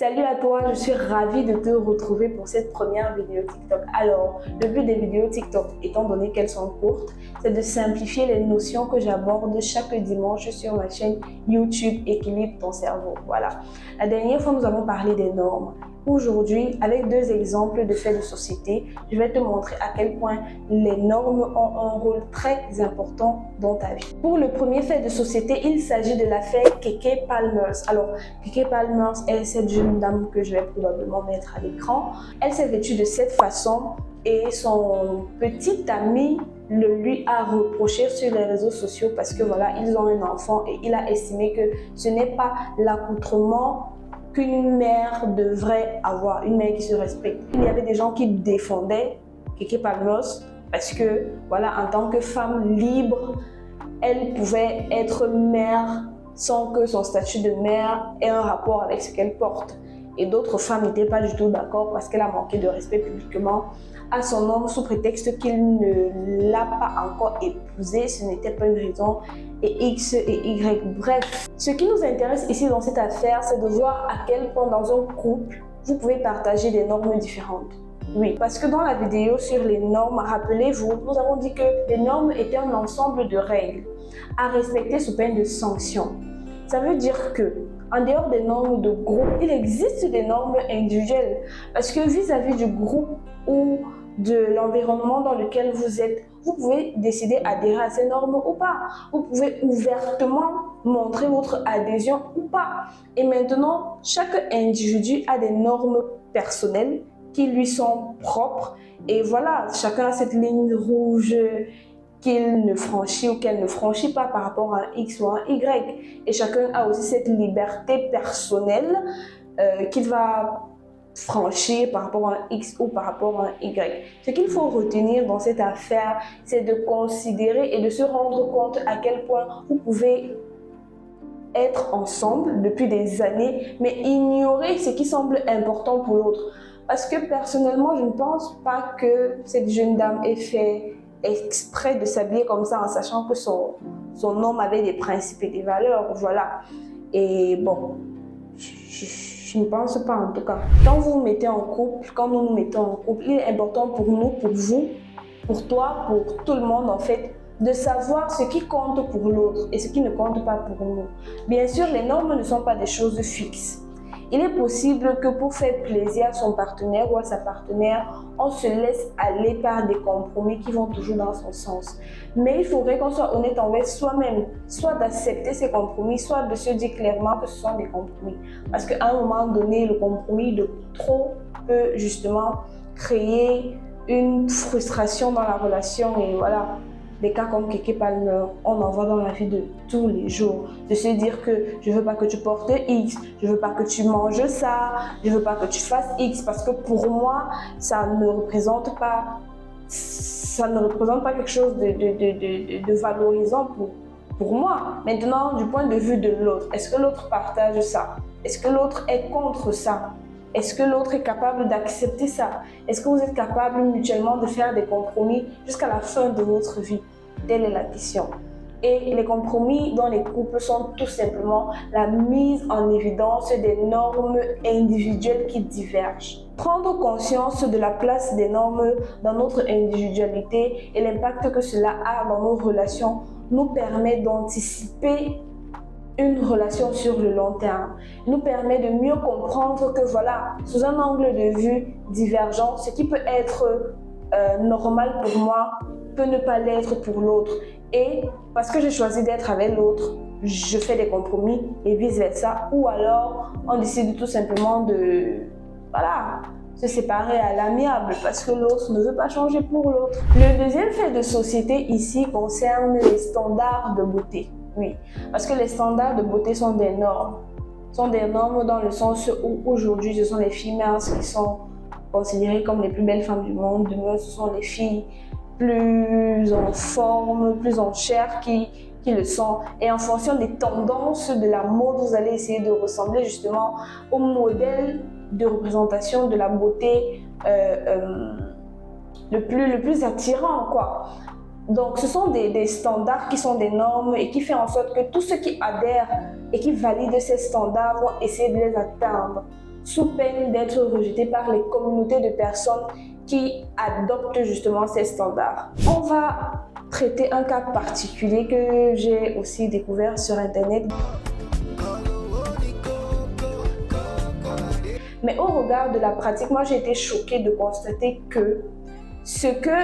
Salut à toi, je suis ravie de te retrouver pour cette première vidéo TikTok. Alors, le but des vidéos TikTok, étant donné qu'elles sont courtes, c'est de simplifier les notions que j'aborde chaque dimanche sur ma chaîne YouTube Équilibre ton cerveau. Voilà. La dernière fois, nous avons parlé des normes. Aujourd'hui, avec deux exemples de faits de société, je vais te montrer à quel point les normes ont un rôle très important dans ta vie. Pour le premier fait de société, il s'agit de l'affaire Keke Palmer. Alors, Keke Palmer est cette jeune dame que je vais probablement mettre à l'écran. Elle s'est vêtue de cette façon et son petit ami le lui a reproché sur les réseaux sociaux parce que voilà, ils ont un enfant et il a estimé que ce n'est pas l'accoutrement qu'une mère devrait avoir, une mère qui se respecte. Il y avait des gens qui défendaient Keke Palmer parce que voilà, en tant que femme libre, elle pouvait être mère sans que son statut de mère ait un rapport avec ce qu'elle porte. Et d'autres femmes n'étaient pas du tout d'accord parce qu'elle a manqué de respect publiquement à son homme sous prétexte qu'il ne l'a pas encore épousée. Ce n'était pas une raison, et X et Y. Bref, ce qui nous intéresse ici dans cette affaire, c'est de voir à quel point dans un couple, vous pouvez partager des normes différentes. Oui, parce que dans la vidéo sur les normes, rappelez-vous, nous avons dit que les normes étaient un ensemble de règles à respecter sous peine de sanctions. Ça veut dire que, en dehors des normes de groupe, il existe des normes individuelles. Parce que vis-à-vis du groupe ou de l'environnement dans lequel vous êtes, vous pouvez décider d'adhérer à ces normes ou pas. Vous pouvez ouvertement montrer votre adhésion ou pas. Et maintenant, chaque individu a des normes personnelles qui lui sont propres. Et voilà, chacun a cette ligne rouge qu'il ne franchit ou qu'elle ne franchit pas par rapport à un X ou à un Y. Et chacun a aussi cette liberté personnelle qu'il va franchir par rapport à un X ou par rapport à un Y. Ce qu'il faut retenir dans cette affaire, c'est de considérer et de se rendre compte à quel point vous pouvez être ensemble depuis des années, mais ignorer ce qui semble important pour l'autre. Parce que personnellement, je ne pense pas que cette jeune dame ait fait exprès de s'habiller comme ça en sachant que son homme avait des principes et des valeurs, voilà. Et bon, je ne pense pas en tout cas. Quand vous vous mettez en couple, quand nous nous mettons en couple, il est important pour nous, pour vous, pour toi, pour tout le monde en fait, de savoir ce qui compte pour l'autre et ce qui ne compte pas pour nous. Bien sûr, les normes ne sont pas des choses fixes. Il est possible que pour faire plaisir à son partenaire ou à sa partenaire, on se laisse aller par des compromis qui vont toujours dans son sens. Mais il faudrait qu'on soit honnête envers soi-même, soit d'accepter ces compromis, soit de se dire clairement que ce sont des compromis. Parce qu'à un moment donné, le compromis de trop peut justement créer une frustration dans la relation et voilà. Des cas comme Keke Palmer, on en voit dans la vie de tous les jours. De se dire que je ne veux pas que tu portes X, je ne veux pas que tu manges ça, je ne veux pas que tu fasses X parce que pour moi, ça ne représente pas quelque chose de valorisant pour moi. Maintenant, du point de vue de l'autre, est-ce que l'autre partage ça? Est-ce que l'autre est contre ça? Est-ce que l'autre est capable d'accepter ça? Est-ce que vous êtes capable mutuellement de faire des compromis jusqu'à la fin de votre vie? Telle est la question. Et les compromis dans les couples sont tout simplement la mise en évidence des normes individuelles qui divergent. Prendre conscience de la place des normes dans notre individualité et l'impact que cela a dans nos relations nous permet d'anticiper une relation sur le long terme, nous permet de mieux comprendre que voilà, sous un angle de vue divergent, ce qui peut être normal pour moi peut ne pas l'être pour l'autre. Et parce que j'ai choisi d'être avec l'autre, je fais des compromis et vice versa. Ou alors, on décide tout simplement de voilà, se séparer à l'amiable parce que l'autre ne veut pas changer pour l'autre. Le deuxième fait de société ici concerne les standards de beauté. Oui, parce que les standards de beauté sont des normes. Sont des normes dans le sens où aujourd'hui, ce sont les filles minces qui sont considérées comme les plus belles femmes du monde. Demain, ce sont les filles plus en forme, plus en chair qui le sont. Et en fonction des tendances de la mode, vous allez essayer de ressembler justement au modèle de représentation de la beauté le plus attirant, quoi. Donc, ce sont des standards qui sont des normes et qui font en sorte que tous ceux qui adhèrent et qui valident ces standards vont essayer de les atteindre. sous peine d'être rejeté par les communautés de personnes qui adoptent justement ces standards. On va traiter un cas particulier que j'ai aussi découvert sur Internet. Mais au regard de la pratique, moi j'ai été choquée de constater que ce que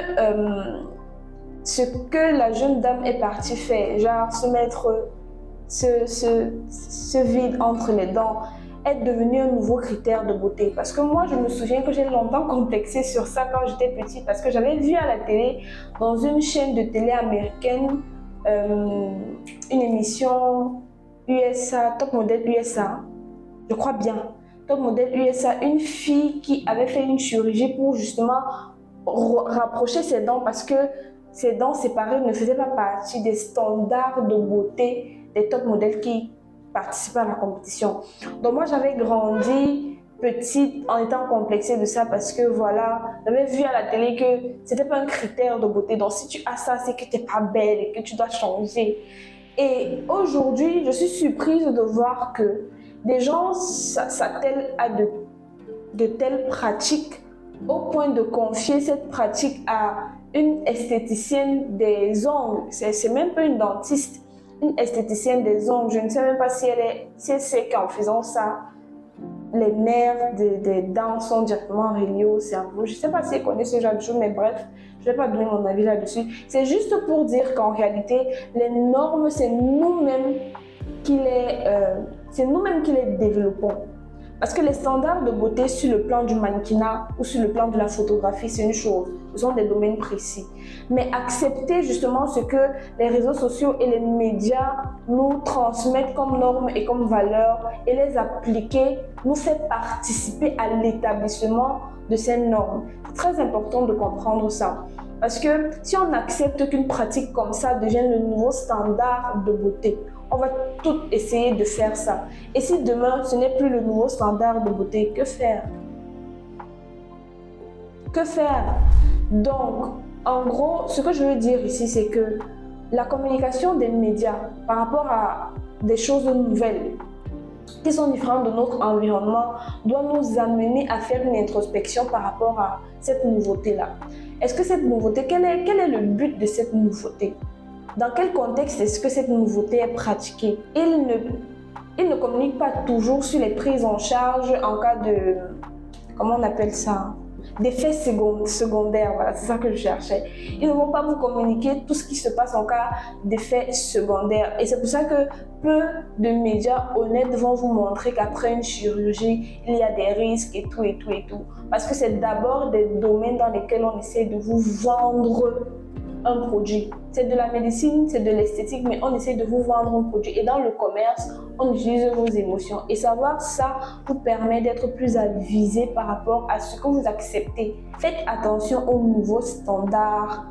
la jeune dame est partie faire, genre se mettre ce vide entre les dents, est devenu un nouveau critère de beauté. Parce que moi, je me souviens que j'ai longtemps complexé sur ça quand j'étais petite, parce que j'avais vu à la télé, dans une chaîne de télé américaine, une émission USA, Top Model USA, je crois bien, Top Model USA, une fille qui avait fait une chirurgie pour justement rapprocher ses dents, parce que ses dents séparées ne faisaient pas partie des standards de beauté des top modèles qui participaient à la compétition. Donc moi j'avais grandi petite en étant complexée de ça, parce que voilà, j'avais vu à la télé que c'était pas un critère de beauté. Donc si tu as ça, c'est que tu n'es pas belle et que tu dois changer. Et aujourd'hui, je suis surprise de voir que des gens s'attellent à de telles pratiques au point de confier cette pratique à une esthéticienne des ongles. C'est même pas une dentiste, une esthéticienne des ongles. Je ne sais même pas si elle sait qu'en faisant ça, les nerfs des dents sont directement reliés au cerveau. Je ne sais pas si elle connaît ce genre de choses, mais bref, je ne vais pas donner mon avis là-dessus. C'est juste pour dire qu'en réalité, les normes, c'est nous-mêmes qui les développons. Parce que les standards de beauté sur le plan du mannequinat ou sur le plan de la photographie, c'est une chose. Ce sont des domaines précis. Mais accepter justement ce que les réseaux sociaux et les médias nous transmettent comme normes et comme valeurs et les appliquer nous fait participer à l'établissement de ces normes. C'est très important de comprendre ça. Parce que si on accepte qu'une pratique comme ça devienne le nouveau standard de beauté, on va tout essayer de faire ça. Et si demain, ce n'est plus le nouveau standard de beauté, que faire? Que faire? Donc, en gros, ce que je veux dire ici, c'est que la communication des médias par rapport à des choses nouvelles qui sont différentes de notre environnement doit nous amener à faire une introspection par rapport à cette nouveauté-là. Est-ce que cette nouveauté, quel est le but de cette nouveauté? Dans quel contexte est-ce que cette nouveauté est pratiquée? Il ne communique pas toujours sur les prises en charge en cas de, comment on appelle ça? D'effets secondaires, voilà, c'est ça que je cherchais. Ils ne vont pas vous communiquer tout ce qui se passe en cas d'effets secondaires. Et c'est pour ça que peu de médias honnêtes vont vous montrer qu'après une chirurgie, il y a des risques et tout. Parce que c'est d'abord des domaines dans lesquels on essaie de vous vendre un produit. C'est de la médecine, c'est de l'esthétique, mais on essaie de vous vendre un produit. Et dans le commerce, on utilise vos émotions. Et savoir ça vous permet d'être plus avisé par rapport à ce que vous acceptez. Faites attention aux nouveaux standards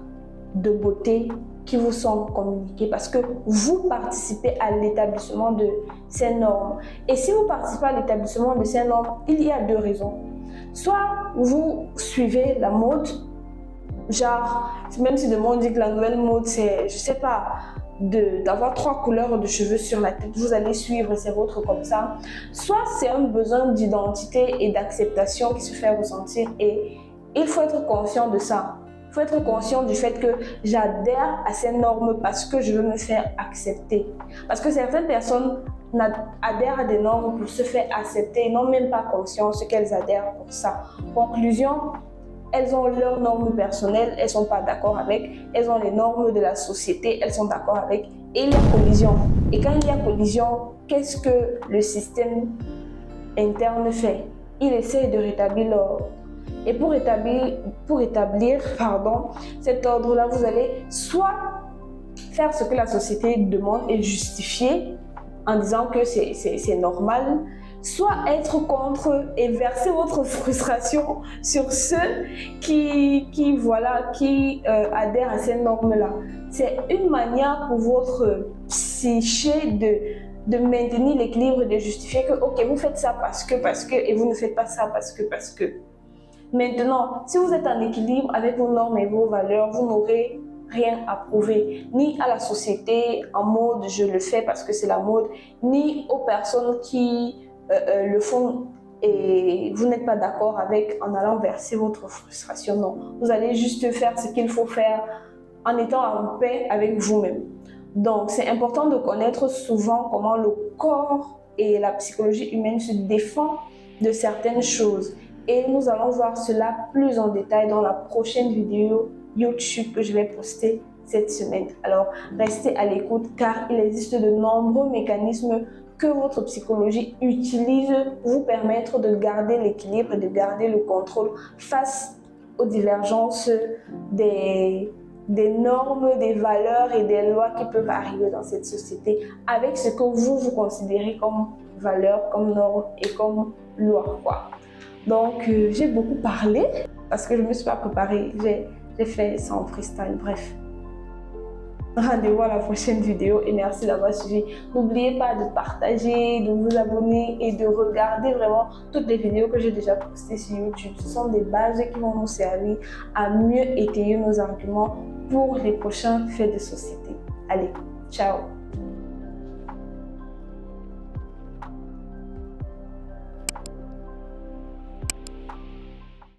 de beauté qui vous sont communiqués, parce que vous participez à l'établissement de ces normes. Et si vous participez à l'établissement de ces normes, il y a deux raisons. Soit vous suivez la mode, genre, même si demain on dit que la nouvelle mode c'est, je sais pas, d'avoir 3 couleurs de cheveux sur la tête, vous allez suivre, c'est votre comme ça. Soit c'est un besoin d'identité et d'acceptation qui se fait ressentir, et il faut être conscient de ça. Il faut être conscient du fait que j'adhère à ces normes parce que je veux me faire accepter. Parce que certaines personnes adhèrent à des normes pour se faire accepter et n'ont même pas conscience qu'elles adhèrent pour ça. Conclusion, elles ont leurs normes personnelles, elles ne sont pas d'accord avec. Elles ont les normes de la société, elles sont d'accord avec. Et il y a collision. Et quand il y a collision, qu'est-ce que le système interne fait? Il essaie de rétablir l'ordre. Et pour établir cet ordre-là, vous allez soit faire ce que la société demande et justifier en disant que c'est normal, soit être contre eux et verser votre frustration sur ceux qui adhèrent à ces normes-là. C'est une manière pour votre psyché de maintenir l'équilibre, de justifier que ok, vous faites ça parce que, et vous ne faites pas ça parce que. Maintenant, si vous êtes en équilibre avec vos normes et vos valeurs, vous n'aurez rien à prouver, ni à la société en mode je le fais parce que c'est la mode, ni aux personnes qui le font et vous n'êtes pas d'accord avec en allant verser votre frustration. Non, vous allez juste faire ce qu'il faut faire en étant en paix avec vous-même. Donc, c'est important de connaître souvent comment le corps et la psychologie humaine se défendent de certaines choses. Et nous allons voir cela plus en détail dans la prochaine vidéo YouTube que je vais poster cette semaine. Alors, restez à l'écoute car il existe de nombreux mécanismes que votre psychologie utilise pour vous permettre de garder l'équilibre et de garder le contrôle face aux divergences des normes, des valeurs et des lois qui peuvent arriver dans cette société avec ce que vous considérez comme valeur, comme norme et comme loi, quoi. Donc, j'ai beaucoup parlé parce que je ne me suis pas préparée. J'ai fait ça en freestyle, bref. Rendez-vous à la prochaine vidéo et merci d'avoir suivi. N'oubliez pas de partager, de vous abonner et de regarder vraiment toutes les vidéos que j'ai déjà postées sur YouTube. Ce sont des bases qui vont nous servir à mieux étayer nos arguments pour les prochains faits de société. Allez, ciao!